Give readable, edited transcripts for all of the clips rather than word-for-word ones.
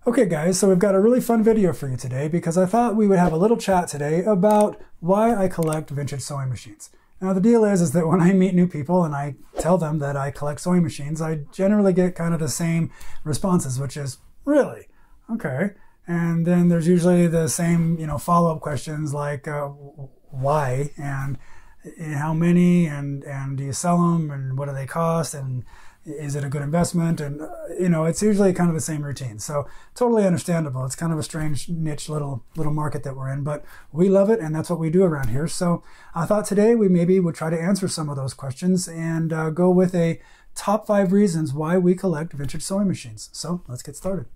Okay guys, so we've got a really fun video for you today because I thought we would have a little chat today about why I collect vintage sewing machines. Now the deal is that when I meet new people and I tell them that I collect sewing machines, I generally get kind of the same responses, which is, really? Okay. And then there's usually the same, follow-up questions like, why? And how many? And do you sell them? And what do they cost? And is it a good investment? And, it's usually kind of the same routine. So totally understandable. It's kind of a strange niche little market that we're in, but we love it. And that's what we do around here. So I thought today we maybe would try to answer some of those questions and go with a top 5 reasons why we collect vintage sewing machines. So let's get started.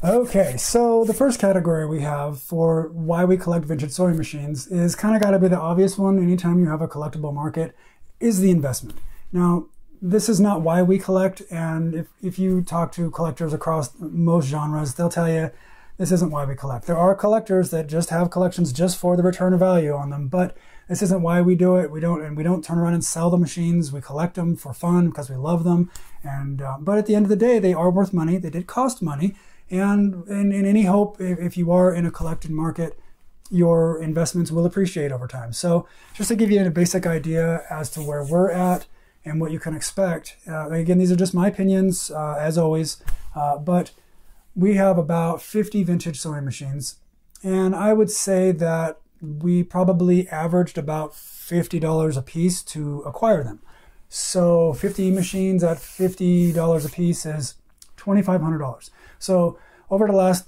Okay, so the first category we have for why we collect vintage sewing machines is kind of got to be the obvious one anytime you have a collectible market, is the investment. Now, this is not why we collect, and if you talk to collectors across most genres, they'll tell you this isn't why we collect. There are collectors that just have collections just for the return of value on them, but this isn't why we do it. We don't turn around and sell the machines. We collect them for fun because we love them, and but at the end of the day, they are worth money. They did cost money, and in any hope, if you are in a collected market, your investments will appreciate over time. So just to give you a basic idea as to where we're at and what you can expect. Again, these are just my opinions, as always, but we have about 50 vintage sewing machines, and I would say that we probably averaged about $50 a piece to acquire them. So 50 machines at $50 a piece is $2,500. So over the last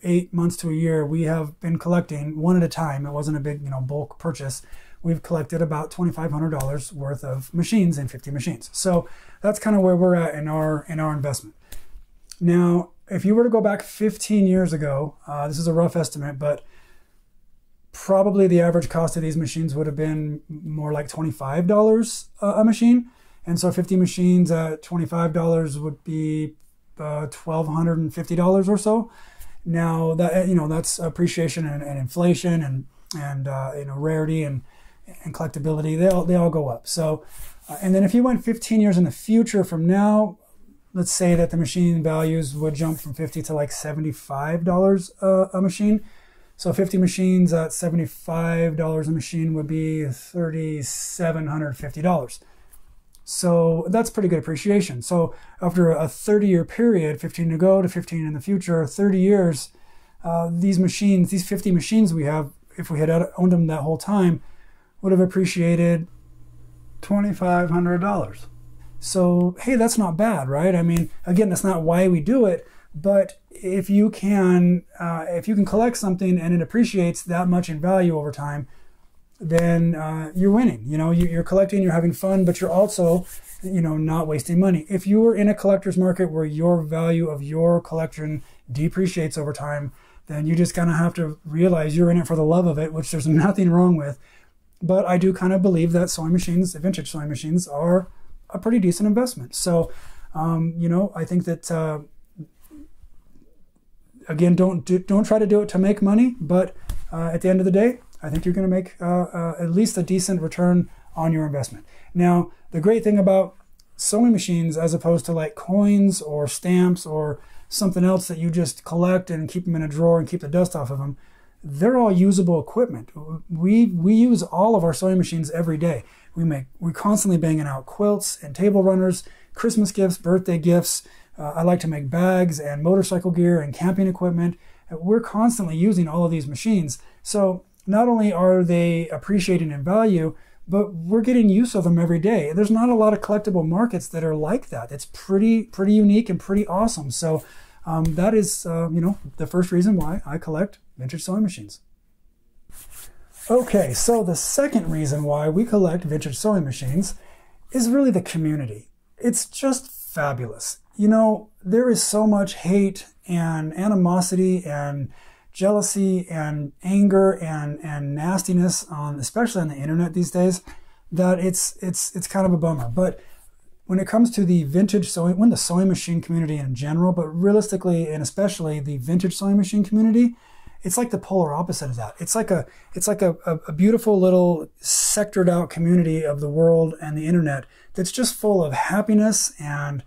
8 months to a year, we have been collecting one at a time. It wasn't a big bulk purchase. We've collected about $2,500 worth of machines in 50 machines. So that's kind of where we're at in our investment. Now, if you were to go back 15 years ago, this is a rough estimate, but probably the average cost of these machines would have been more like $25 a machine. And so 50 machines at $25 would be $1,250 or so. Now that that's appreciation and inflation and rarity and collectability. They all go up. So and then if you went 15 years in the future from now, let's say that the machine values would jump from 50 to like $75 a machine. So 50 machines at $75 a machine would be $3,750. So that's pretty good appreciation. So after a 30-year period, 15 to go to 15 in the future, 30 years, these 50 machines we have, if we had owned them that whole time, would have appreciated $2,500. So, hey, that's not bad, right? I mean, again, that's not why we do it, but if you can collect something and it appreciates that much in value over time, then you're winning. You're collecting, you're having fun, but you're also, not wasting money. If you were in a collector's market where your value of your collection depreciates over time, then you just kind of have to realize you're in it for the love of it, which there's nothing wrong with. But I do kind of believe that sewing machines, vintage sewing machines, are a pretty decent investment. So, I think that, again, don't try to do it to make money, but at the end of the day, I think you're going to make at least a decent return on your investment. Now, the great thing about sewing machines, as opposed to like coins or stamps or something else that you just collect and keep them in a drawer and keep the dust off of them, they're all usable equipment. We use all of our sewing machines every day. We're constantly banging out quilts and table runners, Christmas gifts, birthday gifts. I like to make bags and motorcycle gear and camping equipment. We're constantly using all of these machines. So not only are they appreciating in value, but we're getting use of them every day. There's not a lot of collectible markets that are like that. It's pretty unique and pretty awesome. So that is, the first reason why I collect vintage sewing machines. Okay, so the second reason why we collect vintage sewing machines is really the community. It's just fabulous. There is so much hate and animosity and jealousy and anger and nastiness especially on the internet these days, that it's kind of a bummer. But when it comes to the vintage sewing, the sewing machine community in general, but realistically and especially the vintage sewing machine community, it's like the polar opposite of that. It's like a beautiful little sectored out community of the world and the internet that's just full of happiness and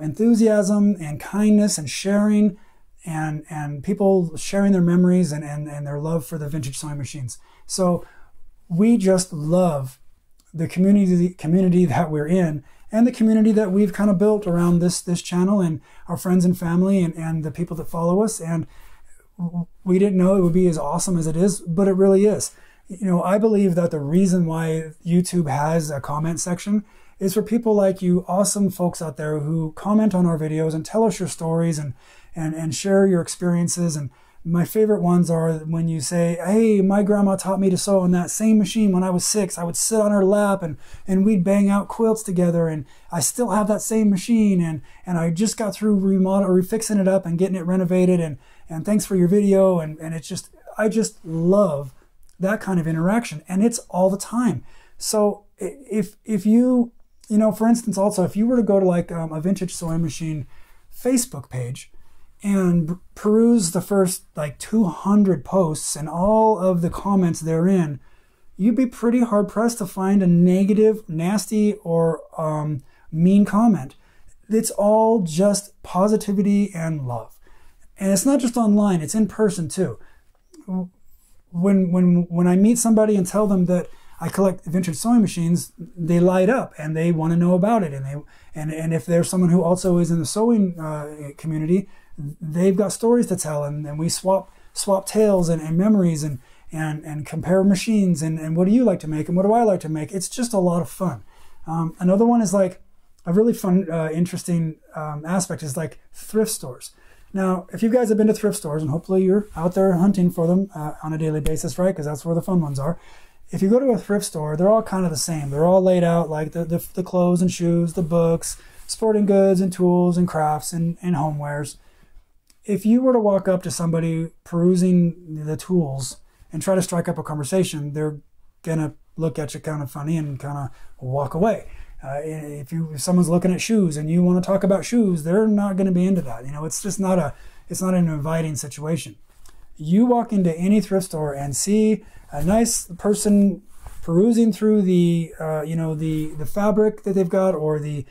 enthusiasm and kindness and sharing, and people sharing their memories and their love for the vintage sewing machines. So we just love the community that we're in, and the community that we've kind of built around this channel, and our friends and family, and the people that follow us. And we didn't know it would be as awesome as it is, but it really is. You know, I believe that the reason why YouTube has a comment section is for people like you, awesome folks out there who comment on our videos and tell us your stories and share your experiences. And my favorite ones are when you say, hey, my grandma taught me to sew on that same machine when I was 6. I would sit on her lap and we'd bang out quilts together, and I still have that same machine, and I just got through refixing it up and getting it renovated, and thanks for your video. And it's just, I just love that kind of interaction, and it's all the time. So if you know, for instance, also, if you were to go to like a vintage sewing machine Facebook page and peruse the first like 200 posts and all of the comments therein, you'd be pretty hard pressed to find a negative, nasty, or mean comment. It's all just positivity and love. And it's not just online, it's in person too. When I meet somebody and tell them that I collect vintage sewing machines, they light up and they want to know about it. And if there's someone who also is in the sewing community, they've got stories to tell, and we swap tales and memories and compare machines, and what do you like to make and what do I like to make. It's just a lot of fun. Another one is like a really fun, interesting aspect is like thrift stores. Now, if you guys have been to thrift stores, and hopefully you're out there hunting for them on a daily basis, right? Because that's where the fun ones are. If you go to a thrift store, they're all kind of the same. They're all laid out like the clothes and shoes, the books, sporting goods and tools and crafts and homewares. If you were to walk up to somebody perusing the tools and try to strike up a conversation, they're going to look at you kind of funny and kind of walk away. If someone's looking at shoes and you want to talk about shoes, they're not going to be into that. You know, it's just not an inviting situation. You walk into any thrift store and see a nice person perusing through the fabric that they've got, or the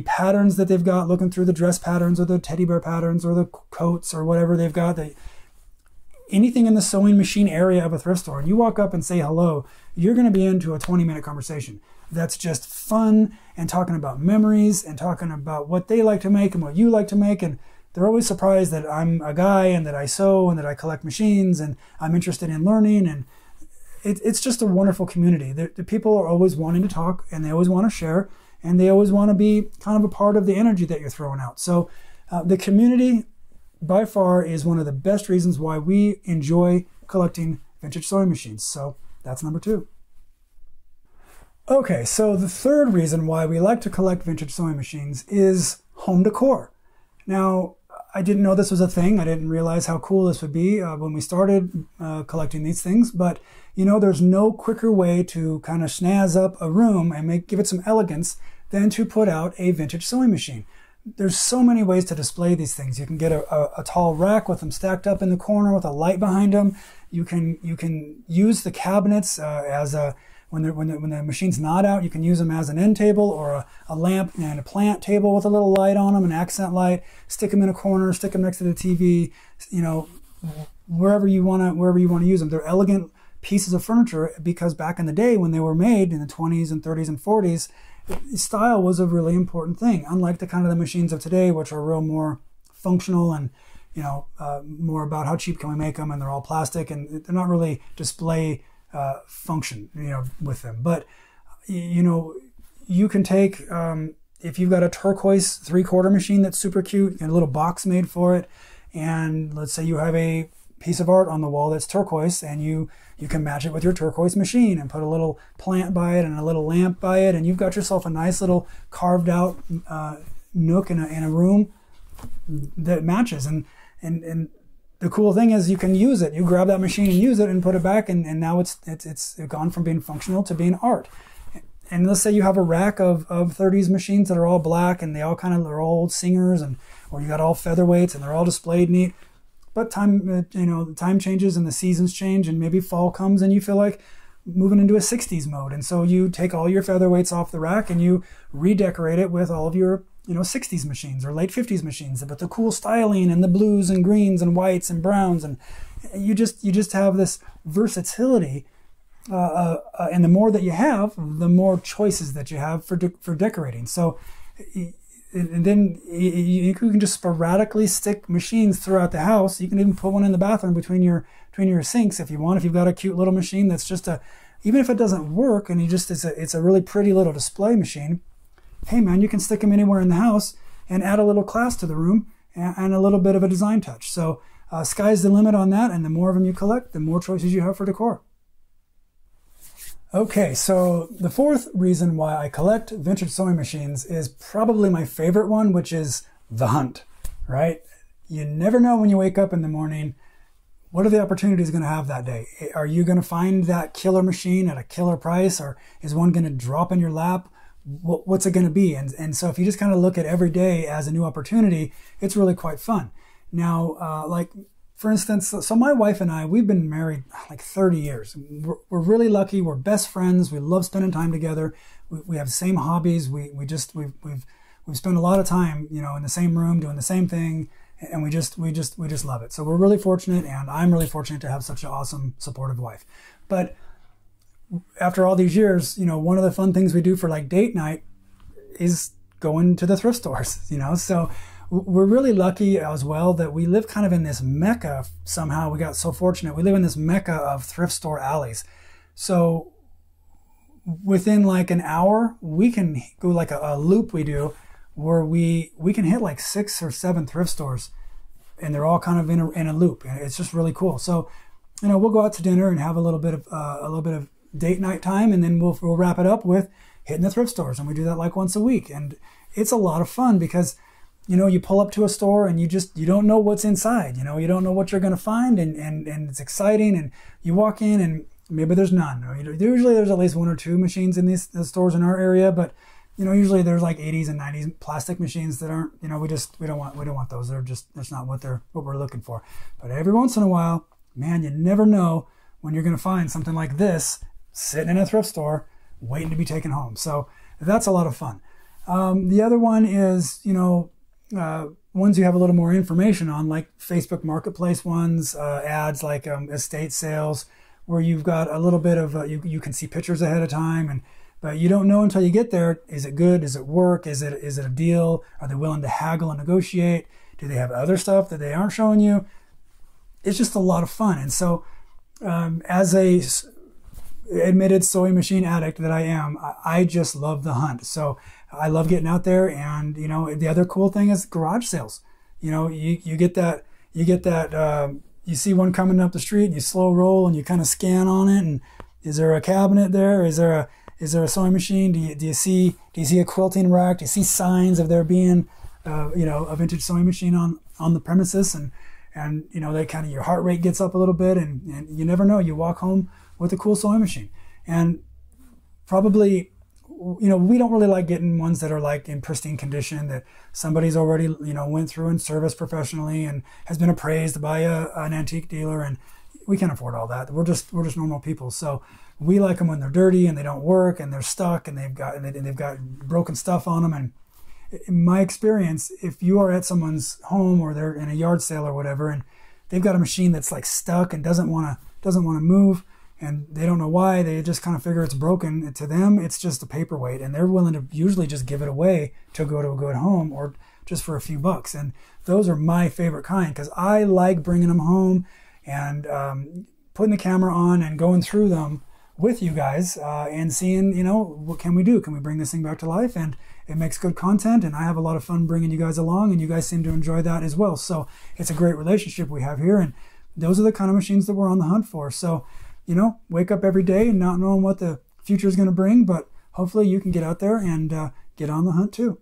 patterns that they've got, looking through the dress patterns or the teddy bear patterns or the coats or whatever they've got. Anything in the sewing machine area of a thrift store, and you walk up and say hello, you're going to be into a 20-minute conversation. That's just fun and talking about memories and talking about what they like to make and what you like to make. And they're always surprised that I'm a guy and that I sew and that I collect machines and I'm interested in learning. And it's just a wonderful community. The people are always wanting to talk, and they always want to share, and they always want to be kind of a part of the energy that you're throwing out. So the community by far is one of the best reasons why we enjoy collecting vintage sewing machines. So that's number 2. Okay, so the third reason why we like to collect vintage sewing machines is home decor. Now, I didn't know this was a thing. I didn't realize how cool this would be when we started collecting these things. But, you know, there's no quicker way to kind of snazz up a room and give it some elegance than to put out a vintage sewing machine. There's so many ways to display these things. You can get a tall rack with them stacked up in the corner with a light behind them. You can use the cabinets as a when the machine's not out, you can use them as an end table or a lamp and a plant table with a little light on them, an accent light. Stick them in a corner, stick them next to the TV. You know, wherever you want to use them. They're elegant pieces of furniture because back in the day when they were made in the 20s and 30s and 40s, style was a really important thing. Unlike the kind of the machines of today, which are real more functional and more about how cheap can we make them, and they're all plastic and they're not really display function, with them. But, you can take, if you've got a turquoise 3/4 machine that's super cute and a little box made for it, and let's say you have a piece of art on the wall that's turquoise, and you can match it with your turquoise machine and put a little plant by it and a little lamp by it, and you've got yourself a nice little carved out nook in a room that matches. And the cool thing is you can use it. You grab that machine and use it and put it back, and now it's gone from being functional to being art. And let's say you have a rack of 30s machines that are all black and they all they're all old Singers, or you got all featherweights and they're all displayed neat. But time changes and the seasons change, and maybe fall comes and you feel like moving into a 60s mode. And so you take all your featherweights off the rack and you redecorate it with all of your 60s machines or late 50s machines, but the cool styling and the blues and greens and whites and browns, and you just have this versatility. And the more that you have, the more choices that you have for decorating. So, and then you can just sporadically stick machines throughout the house. You can even put one in the bathroom between your sinks if you want. If you've got a cute little machine that's just even if it doesn't work and it's a really pretty little display machine, hey man, you can stick them anywhere in the house and add a little class to the room and a little bit of a design touch. So sky's the limit on that, and the more of them you collect, the more choices you have for decor. Okay, so the fourth reason why I collect vintage sewing machines is probably my favorite one, which is the hunt, right? You never know when you wake up in the morning, what are the opportunities going to have that day? Are you going to find that killer machine at a killer price, or is one going to drop in your lap? What's it going to be? And so if you just kind of look at every day as a new opportunity, it's really quite fun. Now, like, for instance, so my wife and I, we've been married like 30 years. We're really lucky. We're best friends. We love spending time together. We have the same hobbies. We've spent a lot of time, in the same room doing the same thing, and we just love it. So we're really fortunate, and I'm really fortunate to have such an awesome, supportive wife. But after all these years, one of the fun things we do for like date night is going to the thrift stores, so we're really lucky as well that we live kind of in this mecca. Somehow we got so fortunate. We live in this mecca of thrift store alleys. So within like an hour, we can go like a loop we do where we can hit like 6 or 7 thrift stores, and they're all kind of in a loop. And it's just really cool. So, we'll go out to dinner and have a little bit of date night time, and then we'll wrap it up with hitting the thrift stores. And we do that like once a week. And it's a lot of fun because you pull up to a store and you don't know what's inside. You don't know what you're going to find, and it's exciting. And you walk in and maybe there's none. Usually there's at least 1 or 2 machines in the stores in our area, but usually there's like 80s and 90s plastic machines that aren't. We don't want those. That's not what we're looking for. But every once in a while, man, you never know when you're going to find something like this sitting in a thrift store waiting to be taken home. So that's a lot of fun. The other one is ones you have a little more information on, like Facebook Marketplace ones, ads like estate sales, where you've got a little bit of you can see pictures ahead of time, but you don't know until you get there. Is it good? Does it work? Is it a deal? Are they willing to haggle and negotiate? Do they have other stuff that they aren't showing you? It's just a lot of fun. And so as a admitted sewing machine addict that I am, I just love the hunt. So I love getting out there, and the other cool thing is garage sales. You get that you see one coming up the street, and you slow roll and you kind of scan on it, and is there a cabinet there? Is there a sewing machine? Do you see a quilting rack? Do you see signs of there being a vintage sewing machine on the premises? And they kind of, your heart rate gets up a little bit, and you never know, you walk home with a cool sewing machine. And probably, we don't really like getting ones that are like in pristine condition, that somebody's already, went through and serviced professionally and has been appraised by an antique dealer, and we can't afford all that. We're just normal people. So we like them when they're dirty and they don't work and they're stuck and they've got broken stuff on them. And in my experience, if you are at someone's home or they're in a yard sale or whatever, and they've got a machine that's like stuck and doesn't want to move, and they don't know why, they just kind of figure it's broken. To them, it's just a paperweight, and they're willing to usually just give it away to go to a good home or just for a few bucks. And those are my favorite kind, because I like bringing them home and putting the camera on and going through them with you guys and seeing, what can we do? Can we bring this thing back to life? And it makes good content, and I have a lot of fun bringing you guys along, and you guys seem to enjoy that as well. So it's a great relationship we have here, and those are the kind of machines that we're on the hunt for. So wake up every day and not knowing what the future is going to bring, but hopefully you can get out there and get on the hunt too.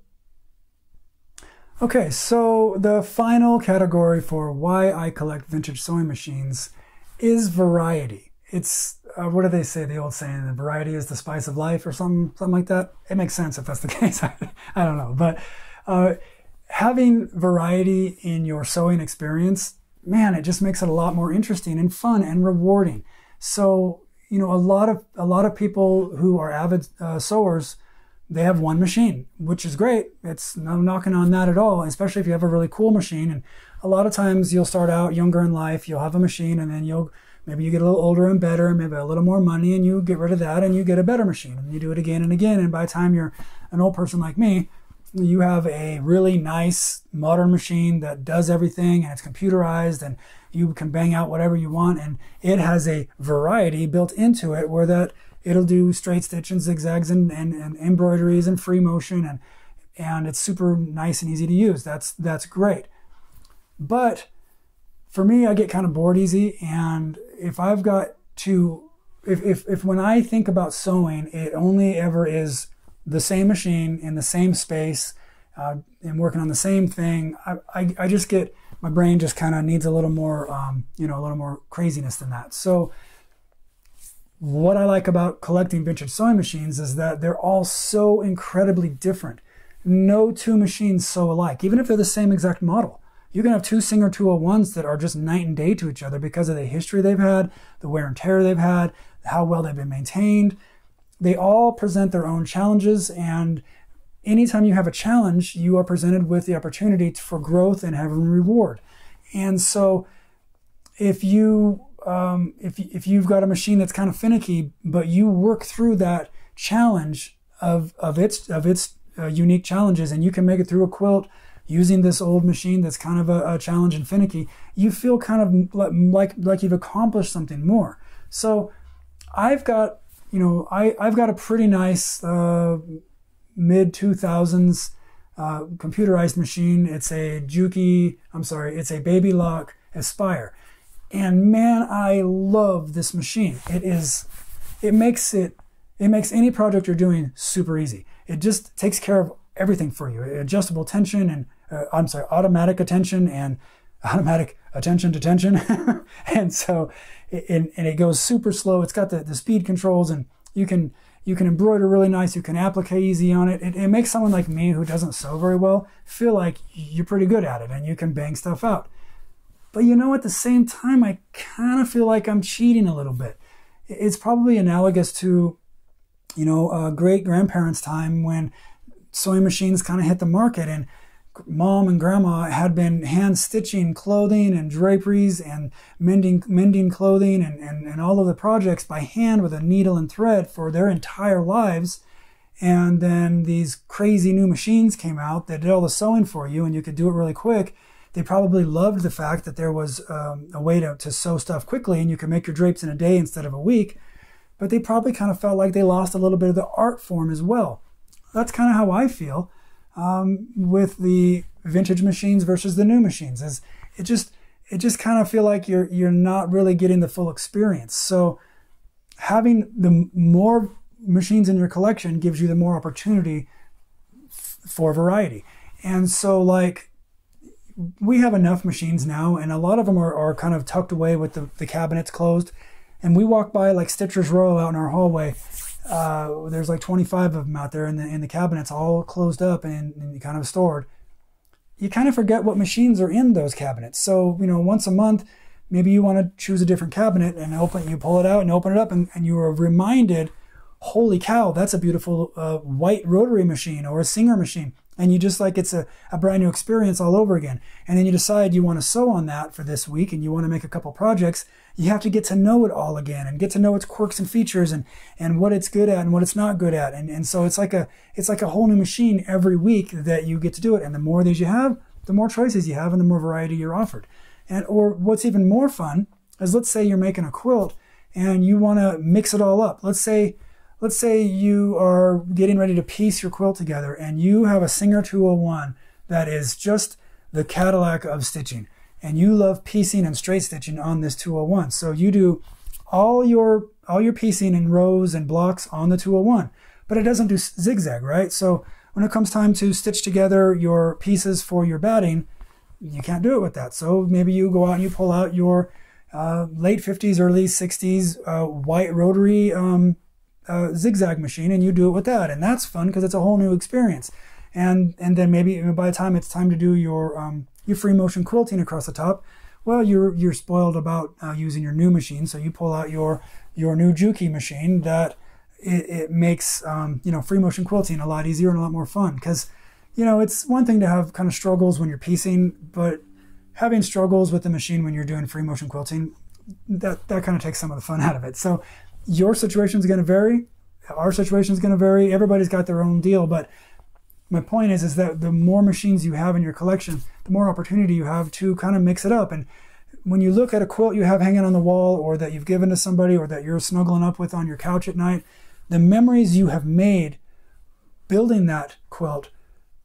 Okay, so the final category for why I collect vintage sewing machines is variety. It's, what do they say, the old saying, that variety is the spice of life, or something like that? It makes sense if that's the case. I don't know. But having variety in your sewing experience, man, it just makes it a lot more interesting and fun and rewarding. So, a lot of people who are avid sewers they have one machine, which is great. It's no knocking on that at all, especially if you have a really cool machine. And a lot of times you'll start out younger in life, you'll have a machine, and then maybe you get a little older and better, maybe a little more money, and you get rid of that and you get a better machine, and you do it again and again. And by the time you're an old person like me, you have a really nice modern machine that does everything, and it's computerized, and you can bang out whatever you want, and it has a variety built into it where that it'll do straight stitch and zigzags and embroideries and free motion, and it's super nice and easy to use. That's great. But for me, I get kind of bored easy, and if I've got to, if when I think about sewing, it only ever is the same machine in the same space and working on the same thing, I just get, my brain just kind of needs a little more, a little more craziness than that. So what I like about collecting vintage sewing machines is that they're all so incredibly different. No two machines sew alike, even if they're the same exact model. You can have two Singer 201s that are just night and day to each other because of the history they've had, the wear and tear they've had, how well they've been maintained. They all present their own challenges, and anytime you have a challenge, you are presented with the opportunity for growth and having reward. And so if you've got a machine that's kind of finicky, but you work through that challenge of its unique challenges, and you can make it through a quilt using this old machine that's kind of a challenge and finicky, you feel kind of like you've accomplished something more. So I've got a pretty nice mid-2000s computerized machine. It's a it's a Baby Lock Aspire. And man, I love this machine. It makes any project you're doing super easy. It just takes care of everything for you. Adjustable tension and automatic attention and automatic attention to tension. And so it goes super slow. It's got the speed controls, and you can embroider really nice. You can applique easy on it. It makes someone like me who doesn't sew very well feel like you're pretty good at it and you can bang stuff out. But at the same time, I kind of feel like I'm cheating a little bit. It's probably analogous to, great-grandparents' time when sewing machines kind of hit the market, and mom and grandma had been hand stitching clothing and draperies and mending clothing and all of the projects by hand with a needle and thread for their entire lives. And then these crazy new machines came out that did all the sewing for you, and you could do it really quick. They probably loved the fact that there was a way to sew stuff quickly, and you could make your drapes in a day instead of a week. But they probably kind of felt like they lost a little bit of the art form as well. That's kind of how I feel with the vintage machines versus the new machines. It just kind of feel like you're not really getting the full experience. So having the more machines in your collection gives you the more opportunity for variety. And so we have enough machines now, and a lot of them are kind of tucked away with the cabinets closed. And we walk by like Stitcher's Row out in our hallway. There's like 25 of them out there in the cabinets, all closed up and kind of stored. You kind of forget what machines are in those cabinets. So, once a month, maybe you want to choose a different cabinet and you pull it out and open it up, and you are reminded, holy cow, that's a beautiful white rotary machine or a Singer machine. And you just it's a brand new experience all over again. And then you decide you want to sew on that for this week and you want to make a couple projects. You have to get to know it all again and get to know its quirks and features and what it's good at and what it's not good at. And so it's like a whole new machine every week that you get to do it. And the more of these you have, the more choices you have and the more variety you're offered. Or what's even more fun is, let's say you're making a quilt and you want to mix it all up. Let's say you are getting ready to piece your quilt together and you have a Singer 201 that is just the Cadillac of stitching, and you love piecing and straight stitching on this 201. So you do all your piecing in rows and blocks on the 201, but it doesn't do zigzag, right? So when it comes time to stitch together your pieces for your batting, you can't do it with that. So maybe you go out and you pull out your late 50s, early 60s white rotary zigzag machine, and you do it with that, and that's fun because it's a whole new experience. And then maybe by the time it's time to do your free motion quilting across the top, well, you're spoiled about using your new machine, so you pull out your new Juki machine that it makes free motion quilting a lot easier and a lot more fun. Because it's one thing to have kind of struggles when you're piecing, but having struggles with the machine when you're doing free motion quilting, that kind of takes some of the fun out of it. So your situation is going to vary. Our situation is going to vary. Everybody's got their own deal. But my point is that the more machines you have in your collection, the more opportunity you have to kind of mix it up. And when you look at a quilt you have hanging on the wall, or that you've given to somebody, or that you're snuggling up with on your couch at night, the memories you have made building that quilt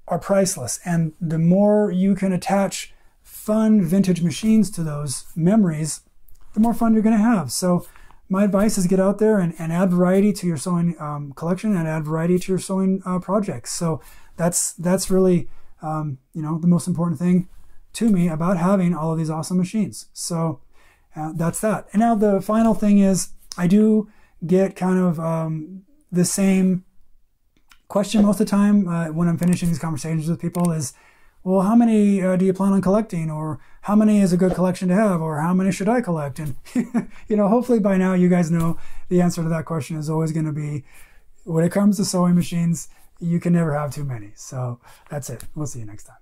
are priceless. And the more you can attach fun vintage machines to those memories, the more fun you're going to have. So my advice is get out there and add variety to your sewing collection, and add variety to your sewing projects. So that's really the most important thing to me about having all of these awesome machines. So that's that. And now the final thing is, I do get kind of the same question most of the time when I'm finishing these conversations with people is, well, how many do you plan on collecting? Or how many is a good collection to have? Or how many should I collect? And, hopefully by now you guys know the answer to that question is always going to be, when it comes to sewing machines, you can never have too many. So that's it. We'll see you next time.